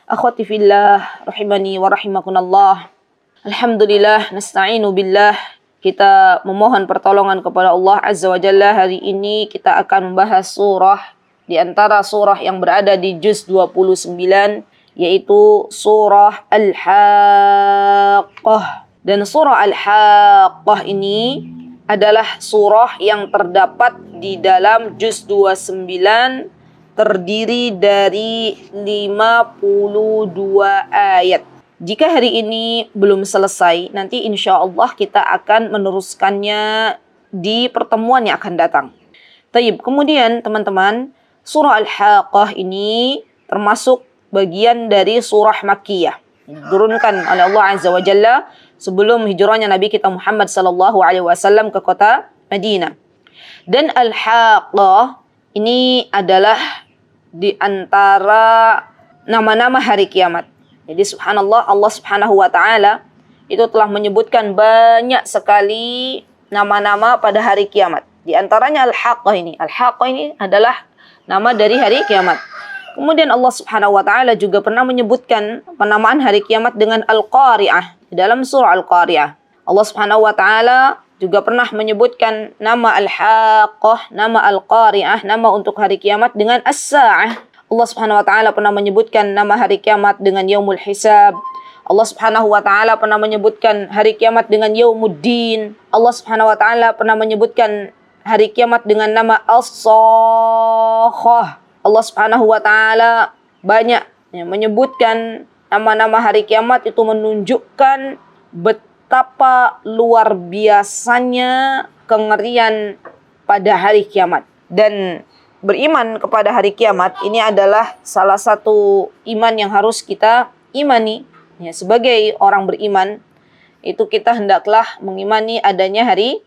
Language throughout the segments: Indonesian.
Akhwati fillah, rahimani wa rahimakunallah. Alhamdulillah, nasta'inu billah. Kita memohon pertolongan kepada Allah Azza wa Jalla. Hari ini kita akan membahas surah di antara surah yang berada di juz 29, yaitu surah Al-Haqqah. Dan surah Al-Haqqah ini adalah surah yang terdapat di dalam juz 29, terdiri dari 52 ayat. Jika hari ini belum selesai, nanti insya Allah kita akan meneruskannya di pertemuan yang akan datang. Taib. Kemudian teman-teman, surah Al-Haqqah ini termasuk bagian dari surah Makkiyah. Diturunkan oleh Allah Azza wa Jalla sebelum hijrahnya Nabi kita Muhammad sallallahu alaihi wasallam ke kota Madinah. Dan Al-Haqqah ini adalah di antara nama-nama hari kiamat. Jadi subhanallah, Allah subhanahu wa ta'ala itu telah menyebutkan banyak sekali nama-nama pada hari kiamat. Di antaranya Al-Haqqah ini. Al-Haqqah ini adalah nama dari hari kiamat. Kemudian Allah subhanahu wa ta'ala juga pernah menyebutkan penamaan hari kiamat dengan Al-Qari'ah di dalam surah Al-Qari'ah. Allah subhanahu wa ta'ala juga pernah menyebutkan nama Al-Haqqah, nama Al-Qari'ah, nama untuk hari kiamat dengan As-Sa'ah. Allah subhanahu wa ta'ala pernah menyebutkan nama hari kiamat dengan Yaumul Hisab. Allah subhanahu wa ta'ala pernah menyebutkan hari kiamat dengan Yaumuddin. Allah subhanahu wa ta'ala pernah menyebutkan hari kiamat dengan nama As-Sakhah. Allah subhanahu wa ta'ala banyak menyebutkan nama-nama hari kiamat itu menunjukkan betapa luar biasanya kengerian pada hari kiamat. Dan beriman kepada hari kiamat ini adalah salah satu iman yang harus kita imani. Ya, sebagai orang beriman, itu kita hendaklah mengimani adanya hari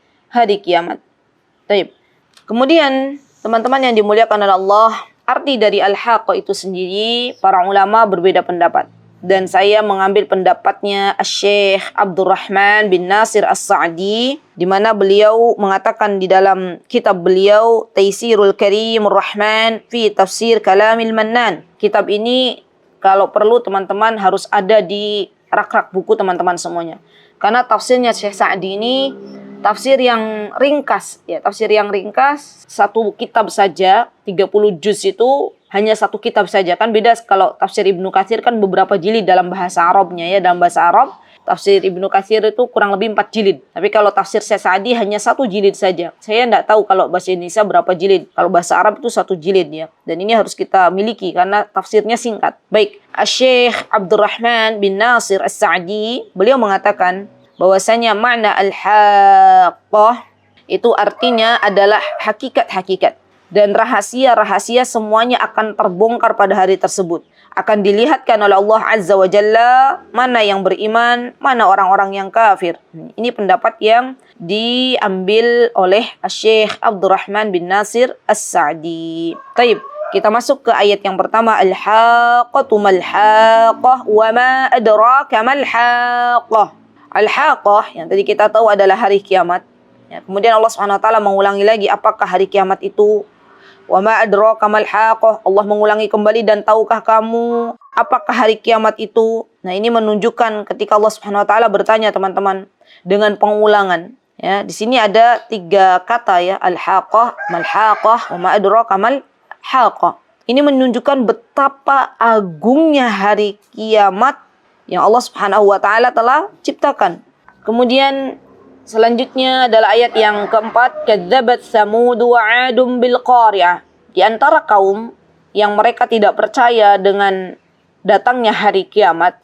kiamat. Baik. Kemudian, teman-teman yang dimuliakan oleh Allah, arti dari Al-Haqqah itu sendiri, para ulama berbeda pendapat. Dan saya mengambil pendapatnya Syekh Abdurrahman bin Nasir As-Sa'di, di mana beliau mengatakan di dalam kitab beliau Taysirul Karimur Rahman fi Tafsir Kalamil Mannan. Kitab ini kalau perlu teman-teman harus ada di rak-rak buku teman-teman semuanya. Karena tafsirnya Syekh Sa'di ini tafsir yang ringkas, ya, tafsir yang ringkas, satu kitab saja, 30 juz itu hanya satu kitab saja. Kan beda kalau tafsir Ibnu Katsir kan beberapa jilid dalam bahasa Arabnya, ya, dalam bahasa Arab tafsir Ibnu Katsir itu kurang lebih 4 jilid. Tapi kalau tafsir Syekh Sa'di hanya satu jilid saja. Saya tidak tahu kalau bahasa Indonesia berapa jilid. Kalau bahasa Arab itu satu jilid, ya. Dan ini harus kita miliki karena tafsirnya singkat. Baik, Syekh Abdurrahman bin Nasir As-Sa'di, beliau mengatakan bahwasanya makna Al-Haqqah itu artinya adalah hakikat-hakikat. Dan rahasia-rahasia semuanya akan terbongkar pada hari tersebut. Akan dilihatkan oleh Allah Azza wa Jalla mana yang beriman, mana orang-orang yang kafir. Ini pendapat yang diambil oleh Syekh Abdurrahman bin Nasir As-Sa'di. Taib, kita masuk ke ayat yang pertama. Al-Haqqatu mal-Haqqah wa ma adraka mal-Haqqah. Al-Haqqah yang tadi kita tahu adalah hari kiamat. Ya, kemudian Allah Subhanahu wa taala mengulangi lagi apakah hari kiamat itu. Wa ma adraka mal haqqah. Allah mengulangi kembali, dan tahukah kamu apakah hari kiamat itu? Nah, ini menunjukkan ketika Allah Subhanahu wa taala bertanya teman-teman dengan pengulangan. Ya, di sini ada 3 kata, ya, al-haqqah, mal haqqah, wa ma adraka mal haqqah. Ini menunjukkan betapa agungnya hari kiamat yang Allah Subhanahu wa taala telah ciptakan. Kemudian selanjutnya adalah ayat yang keempat, kadzabat Tsamud wa 'Adun bil qari'ah. Di antara kaum yang mereka tidak percaya dengan datangnya hari kiamat,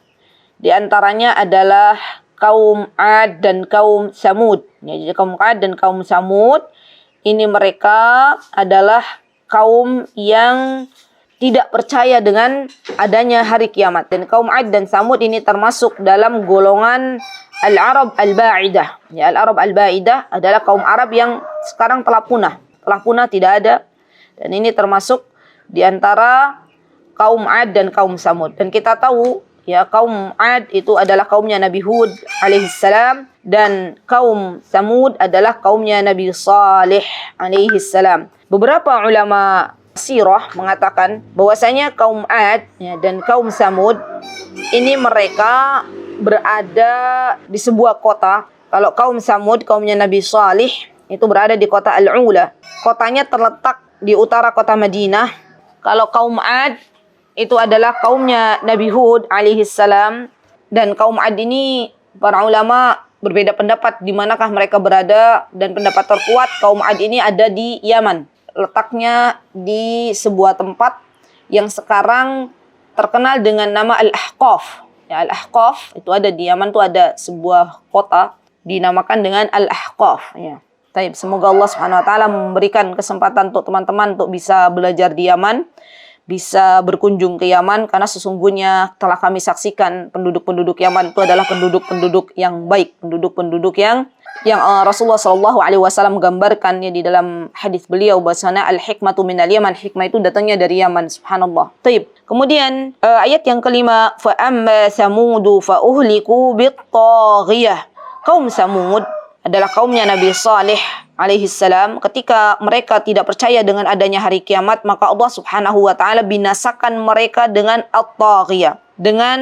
di antaranya adalah kaum 'Ad dan kaum Tsamud. Jadi kaum 'Ad dan kaum Tsamud ini mereka adalah kaum yang tidak percaya dengan adanya hari kiamat. Dan kaum 'Ad dan Tsamud ini termasuk dalam golongan Al-Arab Al-Ba'idah. Ya, Al-Arab Al-Ba'idah adalah kaum Arab yang sekarang telah punah. Telah punah, tidak ada. Dan ini termasuk di antara kaum 'Ad dan kaum Tsamud. Dan kita tahu, ya, kaum 'Ad itu adalah kaumnya Nabi Hud alaihissalam, dan kaum Tsamud adalah kaumnya Nabi Salih alaihissalam. Beberapa ulama Sirah mengatakan bahwasanya kaum Ad dan kaum Samud ini mereka berada di sebuah kota. Kalau kaum Samud, kaumnya Nabi Salih, itu berada di kota Al-Ula. Kotanya terletak di utara kota Madinah. Kalau kaum Ad, itu adalah kaumnya Nabi Hud alaihissalam. Dan kaum Ad ini, para ulama berbeda pendapat di manakah mereka berada. Dan pendapat terkuat, kaum Ad ini ada di Yaman. Letaknya di sebuah tempat yang sekarang terkenal dengan nama Al-Ahqaf. Ya, Al-Ahqaf itu ada di Yaman, itu ada sebuah kota dinamakan dengan Al-Ahqaf. Ya. Semoga Allah Subhanahu Wa Taala memberikan kesempatan untuk teman-teman untuk bisa belajar di Yaman, bisa berkunjung ke Yaman, karena sesungguhnya telah kami saksikan penduduk-penduduk Yaman itu adalah penduduk-penduduk yang baik, penduduk-penduduk yang Rasulullah SAW menggambarkan ya di dalam hadis beliau bahwasanya al-hikmatu minal Yaman, hikmah itu datangnya dari Yaman, subhanallah. Kemudian ayat yang kelima, fa amma samudu fa uhliku bit-taghiyah. Kaum Samud adalah kaumnya Nabi Saleh alaihissalam. Ketika mereka tidak percaya dengan adanya hari kiamat, maka Allah Subhanahu wa taala binasakan mereka dengan at-taghiyah, dengan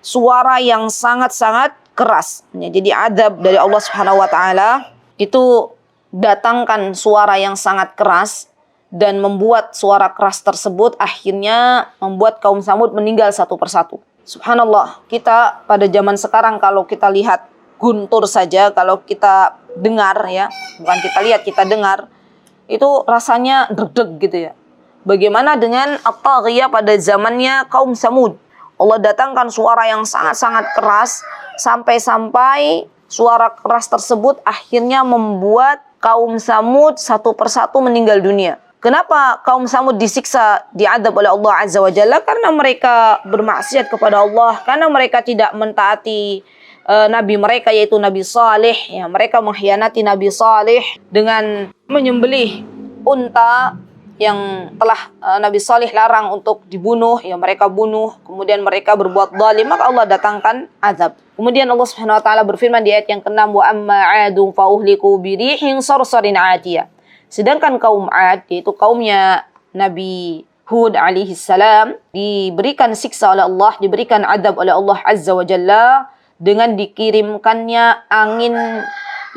suara yang sangat-sangat keras. Ya, jadi azab dari Allah Subhanahu wa taala itu datangkan suara yang sangat keras dan membuat suara keras tersebut akhirnya membuat kaum Samud meninggal satu persatu. Subhanallah, kita pada zaman sekarang kalau kita lihat guntur saja, kalau kita dengar ya, bukan kita lihat, kita dengar, itu rasanya deg-deg gitu ya. Bagaimana dengan at-taghiyah pada zamannya kaum Samud? Allah datangkan suara yang sangat-sangat keras, sampai-sampai suara keras tersebut akhirnya membuat kaum Samud satu persatu meninggal dunia. Kenapa kaum Samud disiksa, diadab oleh Allah Azza wa Jalla? Karena mereka bermaksiat kepada Allah, karena mereka tidak mentaati Nabi mereka yaitu Nabi Saleh. Ya, mereka mengkhianati Nabi Saleh dengan menyembelih unta yang telah Nabi Saleh larang untuk dibunuh. Ya, mereka bunuh, kemudian mereka berbuat zalim, maka Allah datangkan azab. Kemudian Allah Subhanahu wa taala berfirman di ayat yang ke-6, wa amma 'adun fa uhliku bi rihin sarsarin 'atiyah. Sedangkan kaum Ad, yaitu kaumnya Nabi Hud alaihissalam, diberikan siksa oleh Allah, diberikan azab oleh Allah Azza wa Jalla dengan dikirimkannya angin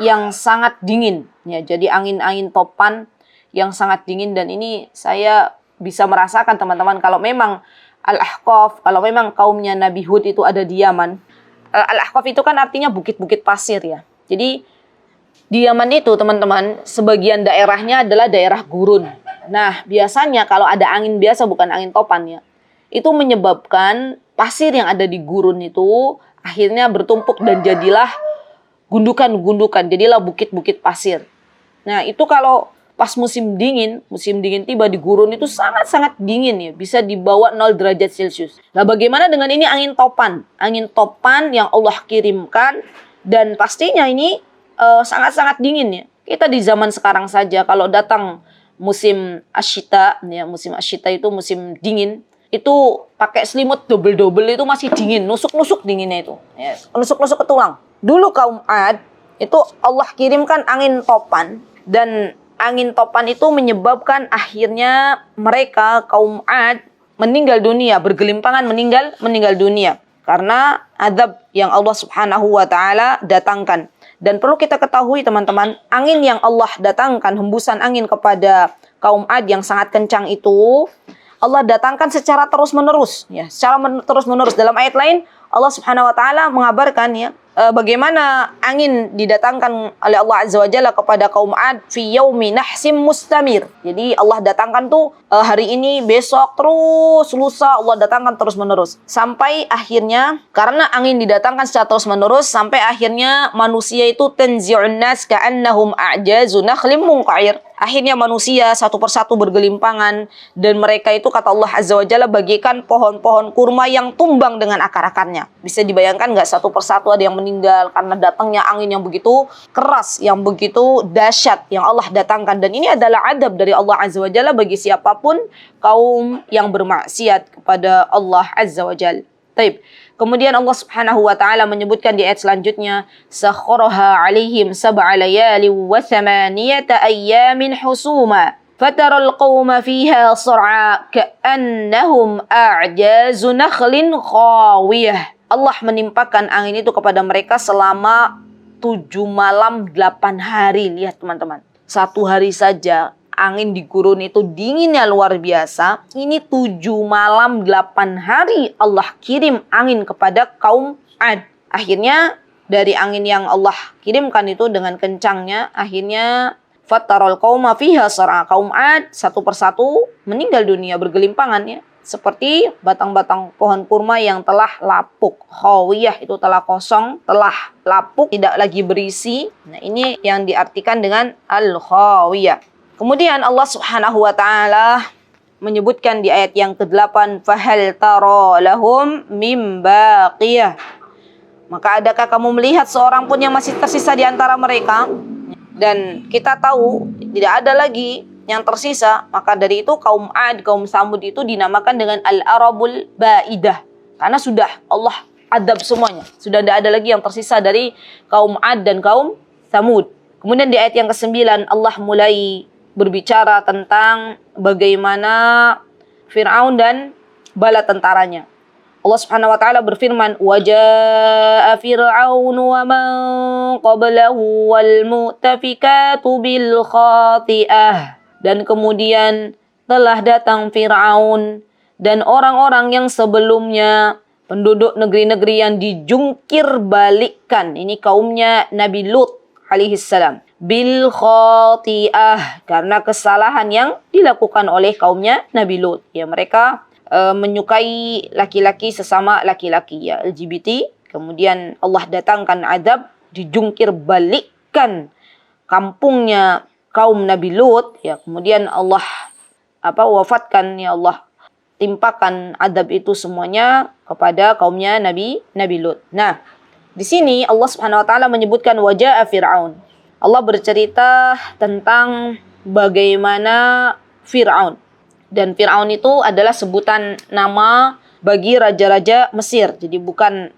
yang sangat dingin. Ya, jadi angin-angin topan yang sangat dingin. Dan ini saya bisa merasakan teman-teman, kalau memang Al-Ahqaf, kalau memang kaumnya Nabi Hud itu ada di Yaman. Al-Ahqaf itu kan artinya bukit-bukit pasir ya. Jadi di Yaman itu teman-teman, sebagian daerahnya adalah daerah gurun. Nah, biasanya kalau ada angin biasa, bukan angin topan ya, itu menyebabkan pasir yang ada di gurun itu akhirnya bertumpuk dan jadilah gundukan-gundukan, jadilah bukit-bukit pasir. Nah, itu kalau pas musim dingin tiba di gurun itu sangat-sangat dingin ya, bisa di bawah 0 derajat Celcius. Nah, bagaimana dengan ini angin topan? Angin topan yang Allah kirimkan, dan pastinya ini sangat-sangat dingin ya. Kita di zaman sekarang saja kalau datang musim asyita ya, musim asyita itu musim dingin, itu pakai selimut double-double itu masih dingin, nusuk-nusuk dinginnya itu. Ya, nusuk-nusuk ke tulang. Dulu kaum Ad itu Allah kirimkan angin topan, dan angin topan itu menyebabkan akhirnya mereka kaum Ad meninggal dunia, bergelimpangan meninggal dunia karena azab yang Allah Subhanahu wa taala datangkan. Dan perlu kita ketahui teman-teman, angin yang Allah datangkan, hembusan angin kepada kaum Ad yang sangat kencang itu Allah datangkan secara terus-menerus ya, terus-menerus. Dalam ayat lain Allah Subhanahu wa taala mengabarkan ya, bagaimana angin didatangkan oleh Allah Azza wa Jalla kepada kaum Ad fi yaumi nahsim mustamir. Jadi Allah datangkan tuh hari ini, besok, terus lusa Allah datangkan terus-menerus. Sampai akhirnya karena angin didatangkan secara terus-menerus, sampai akhirnya manusia itu tanzi'un nas ka'annahum a'jazu nakhlim munqa'ir. Akhirnya manusia satu persatu bergelimpangan, dan mereka itu kata Allah Azza wa Jalla bagaikan pohon-pohon kurma yang tumbang dengan akar-akarnya. Bisa dibayangkan nggak, satu persatu ada yang meninggal karena datangnya angin yang begitu keras, yang begitu dahsyat yang Allah datangkan. Dan ini adalah adab dari Allah Azza wa Jalla bagi siapapun kaum yang bermaksiat kepada Allah Azza wa Jalla. Kemudian Allah Subhanahu wa taala menyebutkan di ayat selanjutnya, sakharaha 'alaihim sab'a layali wa thamaniyata ayyamin husuma. Fataral qauma fiha sar'a ka'annahum a'jazu nakhlin khawiyah. Allah menimpakan angin itu kepada mereka selama 7 malam 8 hari. Lihat teman-teman. 1 hari saja angin di gurun itu dinginnya luar biasa. Ini 7 malam 8 hari Allah kirim angin kepada kaum Ad. Akhirnya dari angin yang Allah kirimkan itu dengan kencangnya, akhirnya fatarul qauma fiha sar'a. Kaum Ad satu persatu meninggal dunia bergelimpangan ya. Seperti batang-batang pohon kurma yang telah lapuk. Khawiyah itu telah kosong, telah lapuk, tidak lagi berisi. Nah, ini yang diartikan dengan al-khawiyah. Kemudian Allah Subhanahu wa taala menyebutkan di ayat yang ke-8, fahal tara lahum mim baqiyah. Maka adakah kamu melihat seorang pun yang masih tersisa di antara mereka? Dan kita tahu tidak ada lagi yang tersisa. Maka dari itu kaum Ad, kaum Samud itu dinamakan dengan Al-Arabul Ba'idah. Karena sudah Allah adab semuanya. Sudah tidak ada lagi yang tersisa dari kaum Ad dan kaum Samud. Kemudian di ayat yang ke-9 Allah mulai berbicara tentang bagaimana Fir'aun dan bala tentaranya. Allah Subhanahu wa taala berfirman, "Wajaa Fir'aun wa man qablahu wal mu'tafikatu bil khati'ah." Dan kemudian telah datang Fir'aun dan orang-orang yang sebelumnya, penduduk negeri-negeri yang dijungkir balikkan. Ini kaumnya Nabi Lut alaihissalam. Bil khati'ah, karena kesalahan yang dilakukan oleh kaumnya Nabi Lut. Ya, mereka menyukai laki-laki sesama laki-laki, ya, LGBT. Kemudian Allah datangkan adab, dijungkir balikkan kampungnya kaum Nabi Lut, ya. Kemudian Allah wafatkan, ya Allah timpakan adab itu semuanya kepada kaumnya Nabi Lut. Nah, di sini Allah Subhanahu wa taala menyebutkan wajaa Fir'aun. Allah bercerita tentang bagaimana Fir'aun. Dan Fir'aun itu adalah sebutan nama bagi raja-raja Mesir. Jadi bukan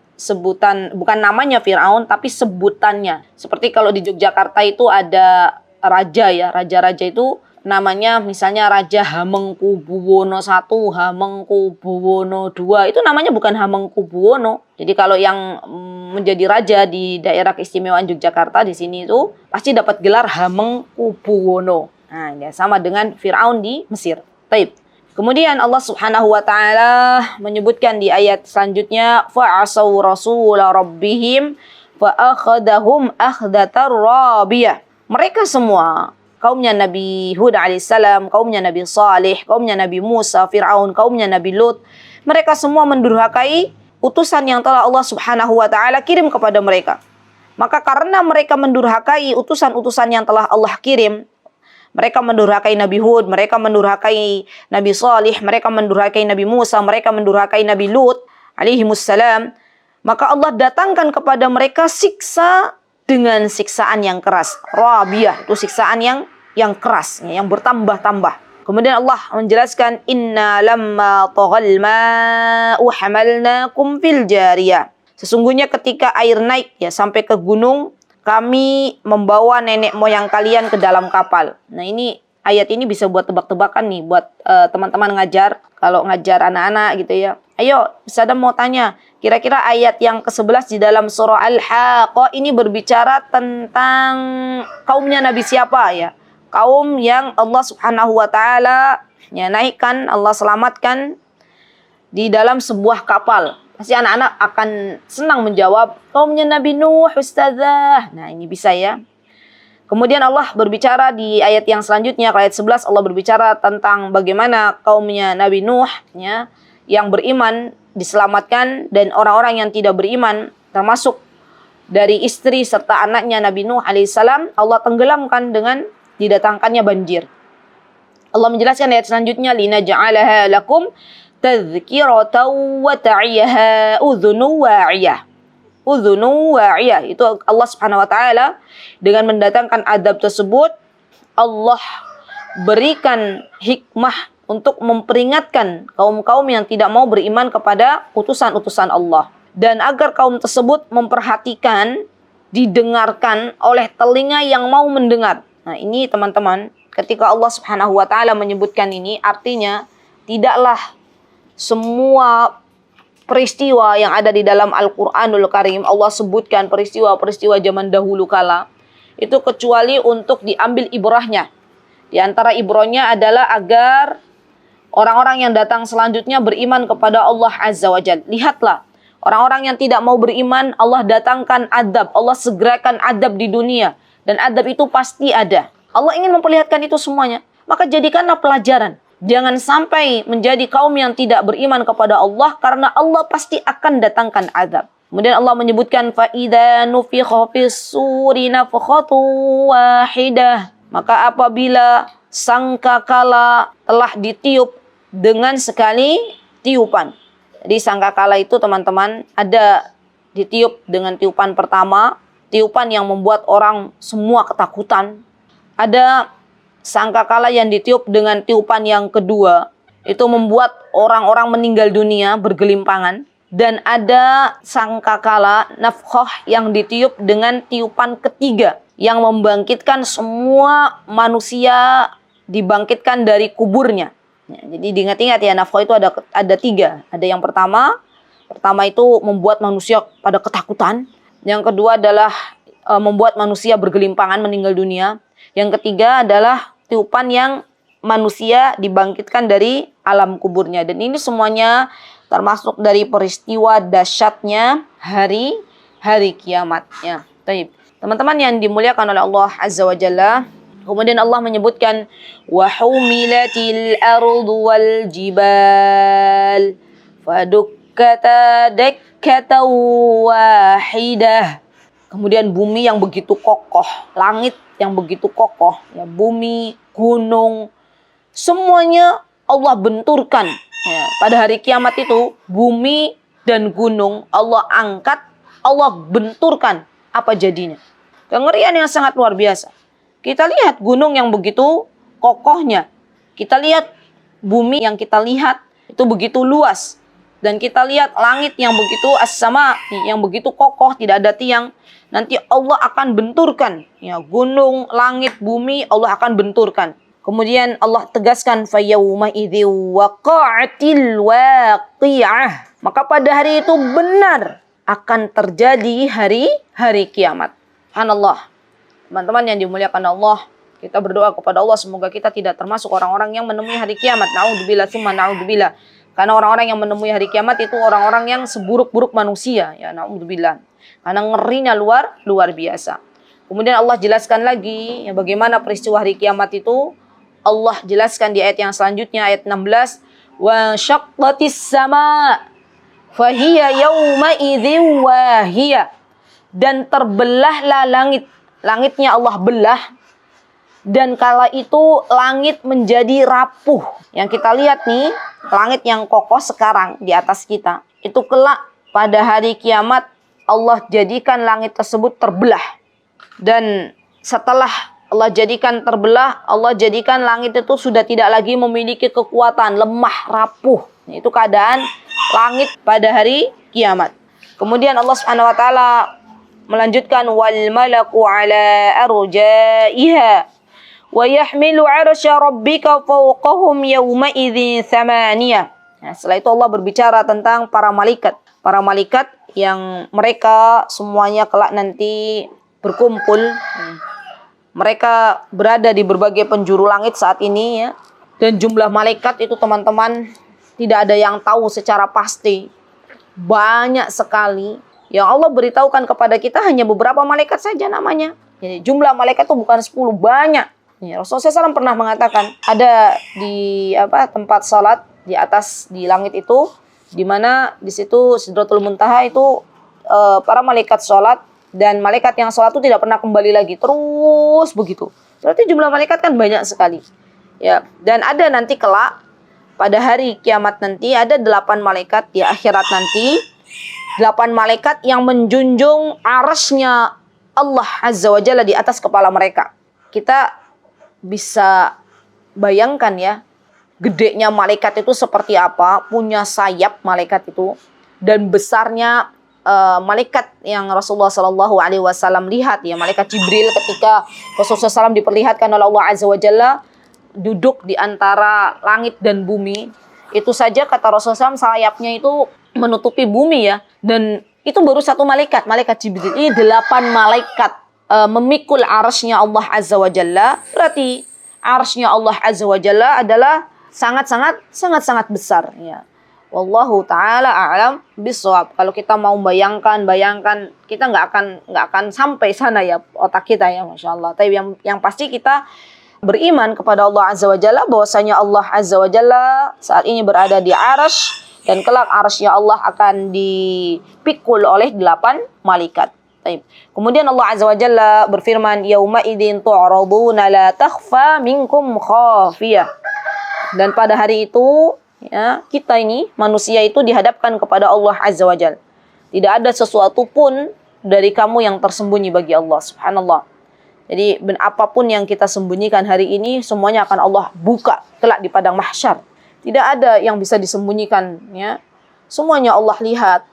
namanya Fir'aun, tapi sebutannya. Seperti kalau di Yogyakarta itu ada raja, ya. Raja-raja itu namanya misalnya Raja Hamengkubuwono I, Hamengkubuwono II. Itu namanya bukan Hamengkubuwono. Jadi kalau yang menjadi raja di daerah keistimewaan Yogyakarta di sini itu pasti dapat gelar Hamengkubuwono. Nah, ya, sama dengan Fir'aun di Mesir. Baik. Kemudian Allah Subhanahu wa taala menyebutkan di ayat selanjutnya, fa'asaw rasula rabbihim fa'akhadahum akhdatar rabiyah. Mereka semua, kaumnya Nabi Hud alaihissalam, kaumnya Nabi Saleh, kaumnya Nabi Musa, Fir'aun, kaumnya Nabi Lut, mereka semua mendurhakai utusan yang telah Allah Subhanahu wa taala kirim kepada mereka. Maka karena mereka mendurhakai utusan-utusan yang telah Allah kirim, mereka mendurhakai Nabi Hud, mereka mendurhakai Nabi Salih, mereka mendurhakai Nabi Musa, mereka mendurhakai Nabi Lut alaihimussalam. Maka Allah datangkan kepada mereka siksa dengan siksaan yang keras. Rabiyah itu siksaan yang keras, yang bertambah-tambah. Kemudian Allah menjelaskan, inna lamma taghal ma'u hamalnakum fil jariyah. Sesungguhnya ketika air naik, ya, sampai ke gunung, kami membawa nenek moyang kalian ke dalam kapal. Nah, ini ayat ini bisa buat tebak-tebakan nih buat teman-teman ngajar. Kalau ngajar anak-anak gitu ya. Ayo, Sadam mau tanya, kira-kira ayat yang ke-11 di dalam surah Al-Haqqah ini berbicara tentang kaumnya Nabi siapa, ya? Kaum yang Allah Subhanahu wa taala ya naikkan, Allah selamatkan di dalam sebuah kapal. Pasti anak-anak akan senang menjawab, kaumnya Nabi Nuh, Ustazah. Nah, ini bisa, ya. Kemudian Allah berbicara di ayat yang selanjutnya, ayat 11, Allah berbicara tentang bagaimana kaumnya Nabi Nuh, ya, yang beriman diselamatkan dan orang-orang yang tidak beriman, termasuk dari istri serta anaknya Nabi Nuh alaihissalam, Allah tenggelamkan dengan didatangkannya banjir. Allah menjelaskan ayat selanjutnya, linaj'alaha lakum tadhkiratan wa ta'iyaha udhunu wa'iyah. Udhunu wa'iyah. Itu Allah Subhanahu wa taala dengan mendatangkan adab tersebut, Allah berikan hikmah untuk memperingatkan kaum-kaum yang tidak mau beriman kepada utusan-utusan Allah. Dan agar kaum tersebut memperhatikan, didengarkan oleh telinga yang mau mendengar. Nah, ini teman-teman, ketika Allah Subhanahu wa taala menyebutkan ini, artinya tidaklah semua peristiwa yang ada di dalam Al-Qur'anul Karim Allah sebutkan peristiwa-peristiwa zaman dahulu kala itu kecuali untuk diambil ibrahnya. Di antara ibrahnya adalah agar orang-orang yang datang selanjutnya beriman kepada Allah Azza wa Jalla. Lihatlah, orang-orang yang tidak mau beriman, Allah datangkan adab, Allah segerakan adab di dunia. Dan adab itu pasti ada. Allah ingin memperlihatkan itu semuanya. Maka jadikanlah pelajaran. Jangan sampai menjadi kaum yang tidak beriman kepada Allah, karena Allah pasti akan datangkan adab. Kemudian Allah menyebutkan, فَإِذَا نُفِخَ فِي الصُّورِ نَفْخَةٌ وَاحِدَةٌ. Maka apabila sangkakala telah ditiup dengan sekali tiupan. Jadi sangkakala itu teman-teman ada ditiup dengan tiupan pertama, tiupan yang membuat orang semua ketakutan. Ada sangkakala yang ditiup dengan tiupan yang kedua, itu membuat orang-orang meninggal dunia bergelimpangan. Dan ada sangkakala nafkhah yang ditiup dengan tiupan ketiga, yang membangkitkan semua manusia, dibangkitkan dari kuburnya. Ya, jadi diingat-ingat ya, nafkhah itu ada tiga. Ada yang pertama itu membuat manusia pada ketakutan. Yang kedua adalah membuat manusia bergelimpangan meninggal dunia. Yang ketiga adalah tiupan yang manusia dibangkitkan dari alam kuburnya. Dan ini semuanya termasuk dari peristiwa dahsyatnya hari kiamatnya. Baik. Teman-teman yang dimuliakan oleh Allah Azza wa Jalla, kemudian Allah menyebutkan wa humilatil ardu wal jibal fadukkata dakkatan wahidah. Kemudian bumi yang begitu kokoh, langit yang begitu kokoh, ya, bumi, gunung, semuanya Allah benturkan. Ya, pada hari kiamat itu bumi dan gunung Allah angkat, Allah benturkan. Apa jadinya? Kengerian yang sangat luar biasa. Kita lihat gunung yang begitu kokohnya. Kita lihat bumi yang kita lihat itu begitu luas. Dan kita lihat langit yang begitu as-sama, yang begitu kokoh, tidak ada tiang. Nanti Allah akan benturkan. Ya, gunung, langit, bumi Allah akan benturkan. Kemudian Allah tegaskan fayauma idzi waqa'atil waqi'ah. Maka pada hari itu benar akan terjadi hari kiamat. Subhanallah. Teman-teman yang dimuliakan Allah, kita berdoa kepada Allah semoga kita tidak termasuk orang-orang yang menemui hari kiamat. Naudzubillah summa naudzubillah. Karena orang-orang yang menemui hari kiamat itu orang-orang yang seburuk-buruk manusia, ya, naudzubillah. Karena ngerinya luar biasa. Kemudian Allah jelaskan lagi ya, bagaimana peristiwa hari kiamat itu. Allah jelaskan di ayat yang selanjutnya, ayat 16, wa syaqqatis sama fahiya yauma idzin wahiya. Dan terbelahlah langit. Langitnya Allah belah. Dan kala itu langit menjadi rapuh. Yang kita lihat nih, langit yang kokoh sekarang di atas kita. Itu kelak pada hari kiamat Allah jadikan langit tersebut terbelah. Dan setelah Allah jadikan terbelah, Allah jadikan langit itu sudah tidak lagi memiliki kekuatan, lemah, rapuh. Itu keadaan langit pada hari kiamat. Kemudian Allah Subhanahu wa taala melanjutkan wal malaku ala arjaiha wa yahmilu 'arsya rabbika fawqahum yawma idzin thamaniyah. Nah, setelah itu Allah berbicara tentang para malaikat. Para malaikat yang mereka semuanya kelak nanti berkumpul. Mereka berada di berbagai penjuru langit saat ini, ya. Dan jumlah malaikat itu teman-teman tidak ada yang tahu secara pasti. Banyak sekali. Yang Allah beritahukan kepada kita hanya beberapa malaikat saja namanya. Jadi jumlah malaikat itu bukan 10, banyak. Ya, Rasulullah SAW pernah mengatakan ada di tempat salat di atas di langit itu, di mana di situ Sidratul Muntaha itu para malaikat salat. Dan malaikat yang sholat itu tidak pernah kembali lagi. Terus begitu. Berarti jumlah malaikat kan banyak sekali. Ya, dan ada nanti kelak pada hari kiamat nanti ada 8 malaikat di akhirat nanti. 8 malaikat yang menjunjung arasnya Allah Azza wa Jalla di atas kepala mereka. Kita bisa bayangkan ya, gedenya malaikat itu seperti apa, punya sayap malaikat itu, dan besarnya malaikat yang Rasulullah Shallallahu Alaihi Wasallam lihat, ya, malaikat Jibril ketika Rasulullah SAW diperlihatkan oleh Allah Azza wa Jalla duduk di antara langit dan bumi. Itu saja kata Rasulullah SAW sayapnya itu menutupi bumi, ya, dan itu baru satu malaikat, malaikat Jibril. Ini 8 malaikat memikul arsy-Nya Allah Azza wa Jalla. Berarti arsy-Nya Allah Azza wa Jalla adalah sangat besar, ya. Wallahu taala a'lam bishawab. Kalau kita mau bayangkan kita nggak akan sampai sana, ya, otak kita, ya, Masya Allah. Tapi yang pasti kita beriman kepada Allah Azza wa Jalla bahwasanya Allah Azza wa Jalla saat ini berada di arsy, dan kelak arsy-Nya Allah akan dipikul oleh 8 malaikat. Baik. Kemudian Allah Azza wa Jalla berfirman, yauma idzin tu'raduna la takhfa minkum khafiyah. Dan pada hari itu, ya, kita ini manusia itu dihadapkan kepada Allah Azza wa Jalla. Tidak ada sesuatu pun dari kamu yang tersembunyi bagi Allah. Subhanallah. Jadi apapun yang kita sembunyikan hari ini semuanya akan Allah buka kelak di padang mahsyar. Tidak ada yang bisa disembunyikan, ya. Semuanya Allah lihat,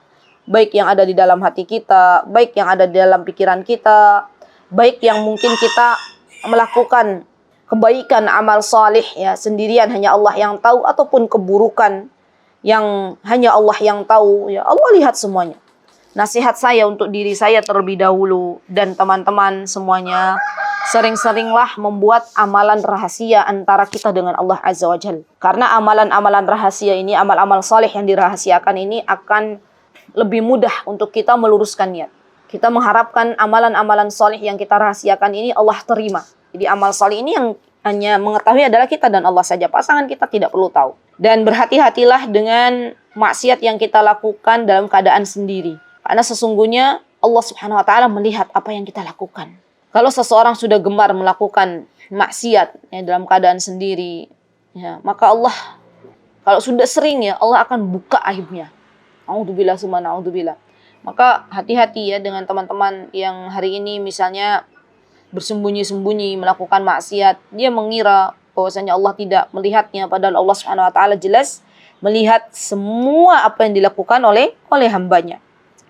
baik yang ada di dalam hati kita, baik yang ada di dalam pikiran kita, baik yang mungkin kita melakukan kebaikan amal salih, ya, sendirian hanya Allah yang tahu, ataupun keburukan yang hanya Allah yang tahu, ya, Allah lihat semuanya. Nasihat saya untuk diri saya terlebih dahulu dan teman-teman semuanya, sering-seringlah membuat amalan rahasia antara kita dengan Allah Azza wa Jalla. Karena amalan-amalan rahasia ini, amal-amal salih yang dirahasiakan ini akan lebih mudah untuk kita meluruskan niat. Kita mengharapkan amalan-amalan salih yang kita rahasiakan ini Allah terima. Jadi amal salih ini yang hanya mengetahui adalah kita dan Allah saja. Pasangan kita tidak perlu tahu. Dan berhati-hatilah dengan maksiat yang kita lakukan dalam keadaan sendiri. Karena sesungguhnya Allah Subhanahu wa taala melihat apa yang kita lakukan. Kalau seseorang sudah gemar melakukan maksiat, ya, dalam keadaan sendiri, ya, maka Allah kalau sudah sering, ya, Allah akan buka aibnya. A'udzubillah summa na'udzubillah. Maka hati-hati, ya, dengan teman-teman yang hari ini misalnya bersembunyi-sembunyi melakukan maksiat. Dia mengira bahwasanya Allah tidak melihatnya, padahal Allah Subhanahu wa taala jelas melihat semua apa yang dilakukan oleh hambanya.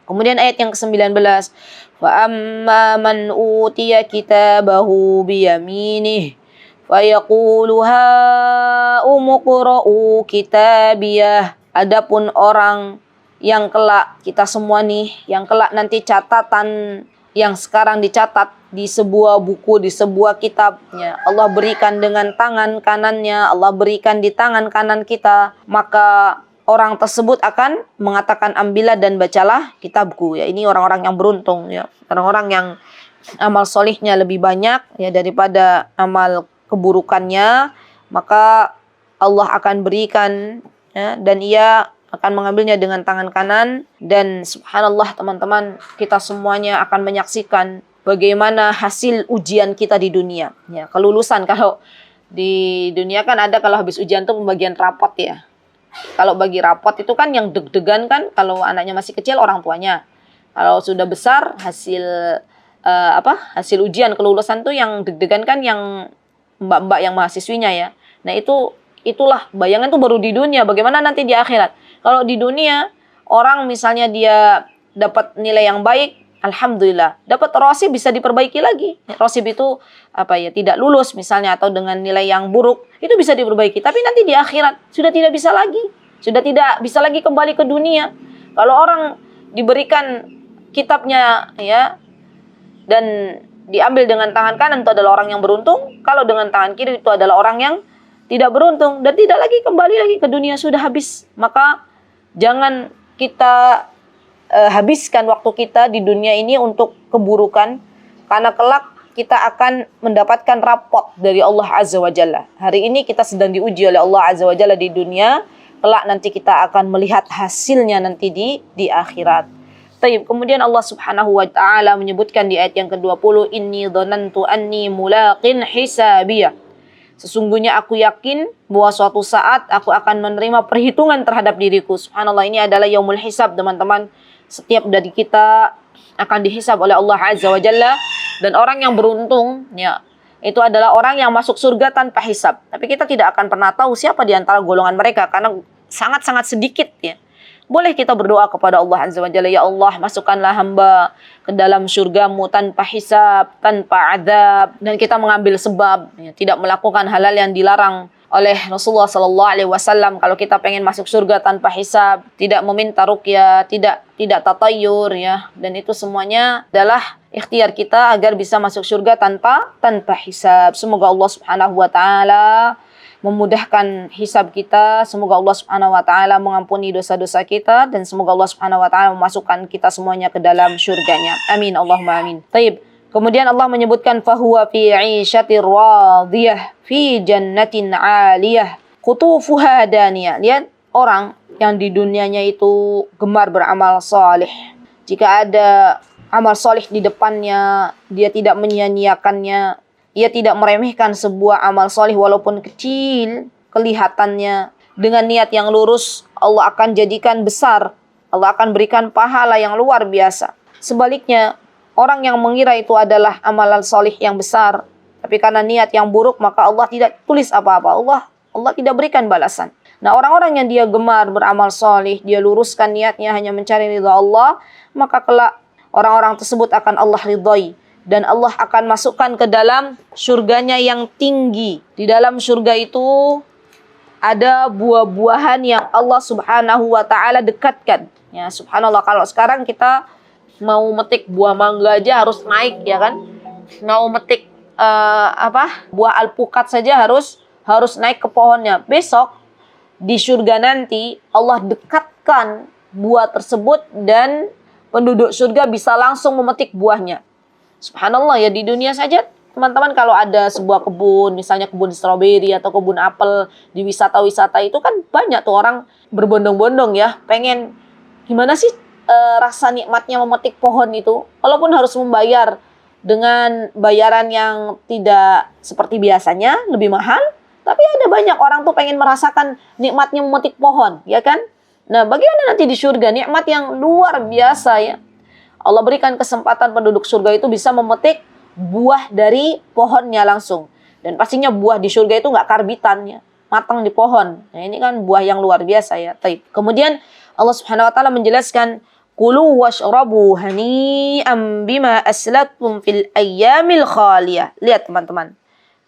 Kemudian ayat yang ke-19, wa amma man utiya kitabahu biyaminih fa yaqulu ha umqra'u kitabiyah. Adapun orang yang kelak, kita semua nih, yang kelak nanti catatan yang sekarang dicatat di sebuah buku, di sebuah kitabnya, Allah berikan dengan tangan kanannya, Allah berikan di tangan kanan kita, maka orang tersebut akan mengatakan, ambillah dan bacalah kitabku. Ya, ini orang-orang yang beruntung, ya, orang-orang yang amal solihnya lebih banyak, ya, daripada amal keburukannya, maka Allah akan berikan, ya, dan ia akan mengambilnya dengan tangan kanan. Dan subhanallah teman-teman, kita semuanya akan menyaksikan bagaimana hasil ujian kita di dunia, ya, kelulusan. Kalau di dunia kan ada, kalau habis ujian tuh pembagian rapot, ya. Kalau bagi rapot itu kan yang deg-degan kan kalau anaknya masih kecil orang tuanya. Kalau sudah besar hasil hasil ujian kelulusan tuh yang deg-degan kan yang mbak-mbak yang mahasiswinya, ya. Nah, itulah bayangan tuh baru di dunia, bagaimana nanti di akhirat. Kalau di dunia orang misalnya dia dapat nilai yang baik, alhamdulillah. Dapat rosib bisa diperbaiki lagi. Rosib itu tidak lulus misalnya, atau dengan nilai yang buruk, itu bisa diperbaiki. Tapi nanti di akhirat sudah tidak bisa lagi. Sudah tidak bisa lagi kembali ke dunia. Kalau orang diberikan kitabnya, ya, dan diambil dengan tangan kanan, itu adalah orang yang beruntung. Kalau dengan tangan kiri itu adalah orang yang tidak beruntung dan tidak lagi kembali lagi ke dunia, sudah habis. Maka jangan kita habiskan waktu kita di dunia ini untuk keburukan, karena kelak kita akan mendapatkan rapot dari Allah Azza wa Jalla. Hari ini kita sedang diuji oleh Allah Azza wa Jalla di dunia, kelak nanti kita akan melihat hasilnya nanti di akhirat. Taib. Kemudian Allah Subhanahu wa taala menyebutkan di ayat yang ke-20, inni dhanantu anni mulaqin hisabiyah. Sesungguhnya aku yakin bahwa suatu saat aku akan menerima perhitungan terhadap diriku. Subhanallah, ini adalah yaumul hisab, teman-teman. Setiap dari kita akan dihisab oleh Allah Azza wa Jalla. Dan orang yang beruntung, ya, itu adalah orang yang masuk surga tanpa hisab. Tapi kita tidak akan pernah tahu siapa di antara golongan mereka, karena sangat-sangat sedikit, ya. boleh kita berdoa kepada Allah Azza wa Jalla, ya Allah, masukkanlah hamba ke dalam syurgamu tanpa hisab, tanpa azab, dan kita mengambil sebab, ya, tidak melakukan halal yang dilarang oleh Rasulullah sallallahu alaihi wasallam. Kalau kita pengen masuk surga tanpa hisab, tidak meminta ruqyah, tidak tatayur, ya, dan itu semuanya adalah ikhtiar kita agar bisa masuk surga tanpa hisab. Semoga Allah Subhanahu wa taala memudahkan hisab kita. Semoga Allah Subhanahu wa taala mengampuni dosa-dosa kita, dan semoga Allah Subhanahu wa taala memasukkan kita semuanya ke dalam surganya. Amin, Allahumma amin. Taib. Kemudian Allah menyebutkan fahuwa fi 'isyatir radiyah fi jannatin 'aliyah qutufuha daniyah. Lihat orang yang di dunianya itu gemar beramal saleh. Jika ada amal saleh di depannya, dia tidak menyia-nyiakannya. Ia tidak meremehkan sebuah amal soleh walaupun kecil kelihatannya. Dengan niat yang lurus, Allah akan jadikan besar. Allah akan berikan pahala yang luar biasa. Sebaliknya, orang yang mengira itu adalah amalan soleh yang besar, tapi karena niat yang buruk, maka Allah tidak tulis apa-apa. Allah tidak berikan balasan. Nah, orang-orang yang dia gemar beramal soleh, dia luruskan niatnya hanya mencari ridha Allah, maka kelak orang-orang tersebut akan Allah ridhai. Dan Allah akan masukkan ke dalam surganya yang tinggi. Di dalam surga itu ada buah-buahan yang Allah Subhanahu wa taala dekatkan. Ya, subhanallah, kalau sekarang kita mau metik buah mangga aja harus naik, ya kan? Mau metik buah alpukat saja harus naik ke pohonnya. Besok di surga nanti Allah dekatkan buah tersebut dan penduduk surga bisa langsung memetik buahnya. Subhanallah, ya, di dunia saja teman-teman kalau ada sebuah kebun, misalnya kebun stroberi atau kebun apel di wisata-wisata itu kan banyak tuh orang berbondong-bondong, ya, pengen gimana sih rasa nikmatnya memetik pohon itu, walaupun harus membayar dengan bayaran yang tidak seperti biasanya, lebih mahal, tapi ada banyak orang tuh pengen merasakan nikmatnya memetik pohon, ya kan? Nah, bagaimana nanti di surga, nikmat yang luar biasa, ya. Allah berikan kesempatan penduduk surga itu bisa memetik buah dari pohonnya langsung. Dan pastinya buah di surga itu nggak karbitan, ya, matang di pohon. Nah, ini kan buah yang luar biasa, ya. Taib. Kemudian Allah Subhanahu wa taala menjelaskan, kulu washrabu hani'an bima aslatum fil ayyamil khaliyah. Lihat teman-teman,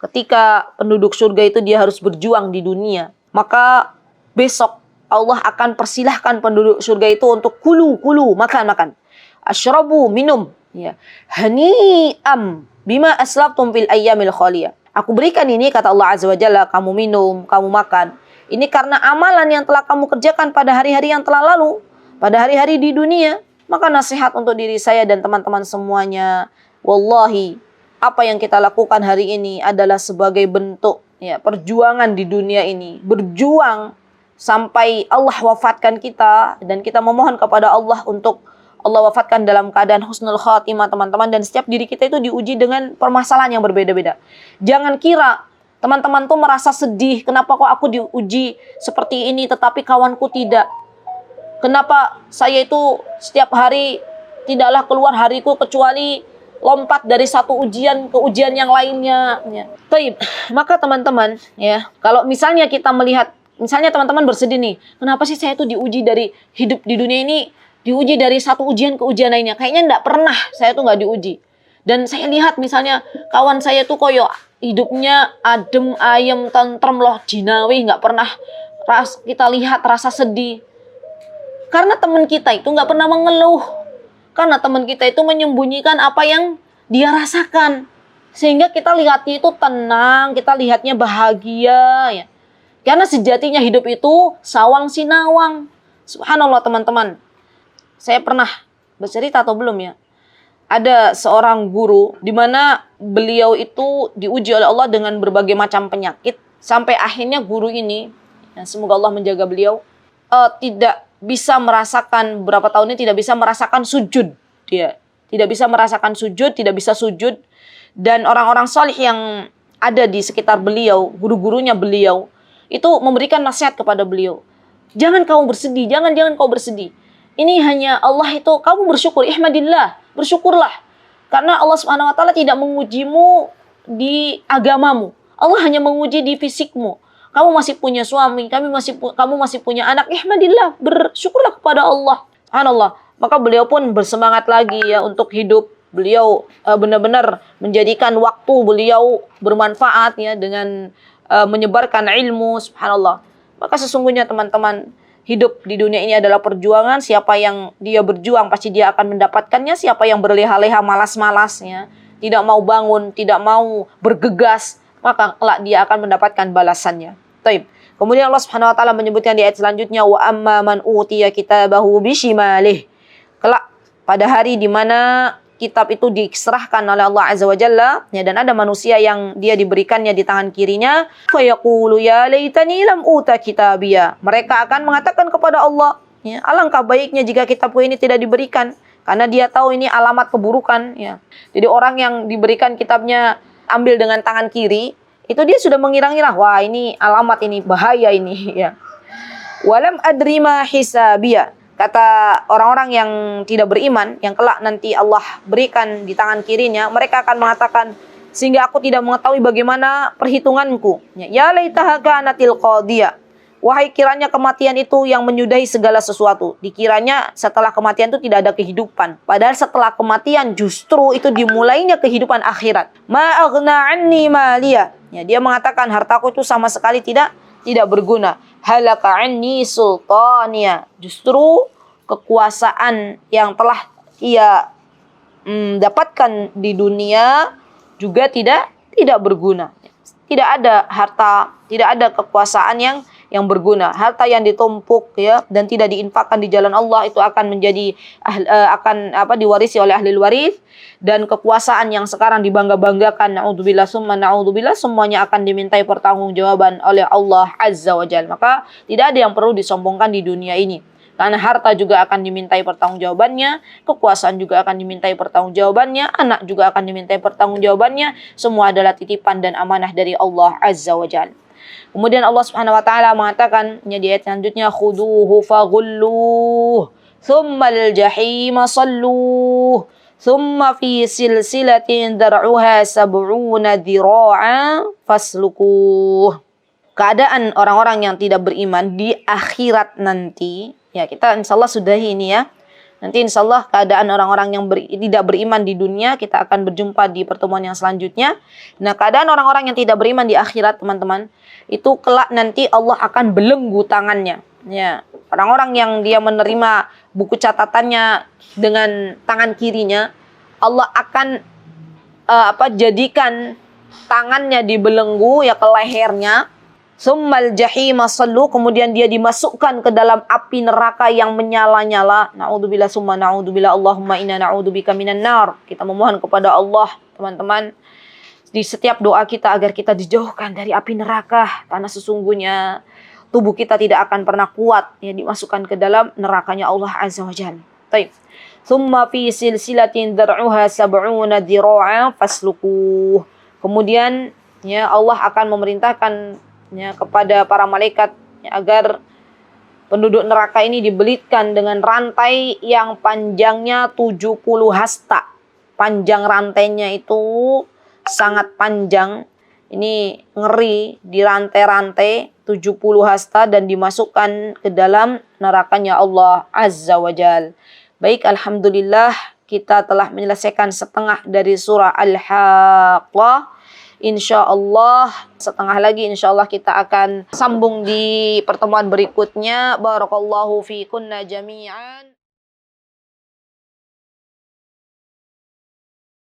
ketika penduduk surga itu dia harus berjuang di dunia, maka besok Allah akan persilahkan penduduk surga itu untuk kulu, makan. Ashrabu, minum, ya. Hani'am bima aslaftum fil ayyamil khaliyah. Aku berikan ini, kata Allah Azza wa Jalla, kamu minum, kamu makan. Ini karena amalan yang telah kamu kerjakan pada hari-hari yang telah lalu, pada hari-hari di dunia. Maka nasihat untuk diri saya dan teman-teman semuanya, wallahi, apa yang kita lakukan hari ini adalah sebagai bentuk, ya, perjuangan di dunia ini. Berjuang sampai Allah wafatkan kita, dan kita memohon kepada Allah untuk Allah wafatkan dalam keadaan husnul khatimah, teman-teman. Dan setiap diri kita itu diuji dengan permasalahan yang berbeda-beda. Jangan kira teman-teman tuh merasa sedih, kenapa kok aku diuji seperti ini tetapi kawanku tidak. Kenapa saya itu setiap hari tidaklah keluar hariku kecuali lompat dari satu ujian ke ujian yang lainnya, ya. Taib. Maka teman-teman, ya, kalau misalnya kita melihat, misalnya teman-teman bersedih nih, kenapa sih saya itu diuji dari hidup di dunia ini, diuji dari satu ujian ke ujian lainnya. Kayaknya enggak pernah saya tuh nggak diuji. Dan saya lihat misalnya kawan saya tuh koyo hidupnya adem, ayem, tentrem loh, jinawi, nggak pernah kita lihat rasa sedih. Karena teman kita itu nggak pernah mengeluh. Karena teman kita itu menyembunyikan apa yang dia rasakan. Sehingga kita lihatnya itu tenang, kita lihatnya bahagia, ya. Karena sejatinya hidup itu sawang sinawang. Subhanallah teman-teman. Saya pernah bercerita atau belum, ya? Ada seorang guru di mana beliau itu diuji oleh Allah dengan berbagai macam penyakit. Sampai akhirnya guru ini, ya, semoga Allah menjaga beliau, tidak bisa merasakan, berapa tahun ini tidak bisa merasakan sujud. Dia tidak bisa merasakan sujud, tidak bisa sujud. Dan orang-orang salih yang ada di sekitar beliau, guru-gurunya beliau, itu memberikan nasihat kepada beliau. Jangan kamu bersedih, jangan kau bersedih. Ini hanya Allah itu, kamu bersyukur, ihmadillah, bersyukurlah. Karena Allah Subhanahu wa taala tidak mengujimu di agamamu. Allah hanya menguji di fisikmu. Kamu masih punya suami, kamu masih punya anak. Ihmadillah, bersyukurlah kepada Allah. Subhanallah. Maka beliau pun bersemangat lagi ya untuk hidup. Beliau benar-benar menjadikan waktu beliau bermanfaat ya dengan menyebarkan ilmu. Subhanallah. Maka sesungguhnya teman-teman, hidup di dunia ini adalah perjuangan. Siapa yang dia berjuang pasti dia akan mendapatkannya. Siapa yang berleha-leha malas-malasnya, tidak mau bangun, tidak mau bergegas, maka kelak dia akan mendapatkan balasannya. Taib. Kemudian Allah Subhanahu wa taala menyebutkan di ayat selanjutnya, wa amma man utiya kitabahu bishimalih. Kelak pada hari di mana kitab itu diserahkan oleh Allah Azza wa Jalla ya, dan ada manusia yang dia diberikannya di tangan kirinya, fa yaqulu ya laitani lam uta kitabiyya. Mereka akan mengatakan kepada Allah, ya, alangkah baiknya jika kitabku ini tidak diberikan, karena dia tahu ini alamat keburukan ya. Jadi orang yang diberikan kitabnya ambil dengan tangan kiri, itu dia sudah mengira-ngira, wah ini alamat, ini bahaya ini ya. Walam adri ma hisabiyya. Kata orang-orang yang tidak beriman, yang kelak nanti Allah berikan di tangan kirinya, mereka akan mengatakan, sehingga aku tidak mengetahui bagaimana perhitunganku. Ya laitaha kanatil qadiyah. Wahai kiranya kematian itu yang menyudahi segala sesuatu. Dikiranya setelah kematian itu tidak ada kehidupan. Padahal setelah kematian justru itu dimulainya kehidupan akhirat. Ma aghna anni maliya. Ya, dia mengatakan hartaku itu sama sekali tidak berguna. Halaka anni sultaniya. Justru kekuasaan yang telah ia dapatkan di dunia juga tidak berguna. Tidak ada harta, tidak ada kekuasaan yang berguna. Harta yang ditumpuk ya dan tidak diinfakkan di jalan Allah itu akan menjadi diwarisi oleh ahli waris, dan kekuasaan yang sekarang dibangga-banggakan, naudzubillah summa naudzubillah, semuanya akan dimintai pertanggungjawaban oleh Allah Azza wa Jalla. Maka tidak ada yang perlu disombongkan di dunia ini. Karena harta juga akan dimintai pertanggungjawabannya, kekuasaan juga akan dimintai pertanggungjawabannya, anak juga akan dimintai pertanggungjawabannya. Semua adalah titipan dan amanah dari Allah Azza wa Jalla. Kemudian Allah Subhanahu wa taala mengatakan di ayat selanjutnya, khuduhu faghulluh thummal jahima salluh thumma fi silsilatin dar'uha sab'una dhira'a faslukuh. Keadaan orang-orang yang tidak beriman di akhirat nanti, ya kita insyaallah sudahi ini ya. Nanti insyaallah keadaan orang-orang yang tidak beriman di dunia kita akan berjumpa di pertemuan yang selanjutnya. Nah, keadaan orang-orang yang tidak beriman di akhirat, teman-teman, itu kelak nanti Allah akan belenggu tangannya. Ya, orang-orang yang dia menerima buku catatannya dengan tangan kirinya, Allah akan jadikan tangannya dibelenggu ya ke lehernya. Summal jahima sallu, kemudian dia dimasukkan ke dalam api neraka yang menyala-nyala. Na'udzubillah summa na'udzubillah, Allahumma inna na'udzubika minan nar. Kita memohon kepada Allah, teman-teman, di setiap doa kita agar kita dijauhkan dari api neraka, karena sesungguhnya tubuh kita tidak akan pernah kuat ya dimasukkan ke dalam nerakanya Allah Azza wa Jalla. Baik. Summa fi silsilatin dar'uha sab'una dhira'a faslukuh. Kemudian ya Allah akan memerintahkan ya kepada para malaikat ya, agar penduduk neraka ini dibelitkan dengan rantai yang panjangnya 70 hasta. Panjang rantainya itu sangat panjang. Ini ngeri, dirantai-rantai 70 hasta dan dimasukkan ke dalam nerakanya Allah Azza wa Jal. Baik, alhamdulillah kita telah menyelesaikan setengah dari surah Al-Haqqah. InsyaAllah setengah lagi insyaallah kita akan sambung di pertemuan berikutnya. Barakallahu fikunna jami'an.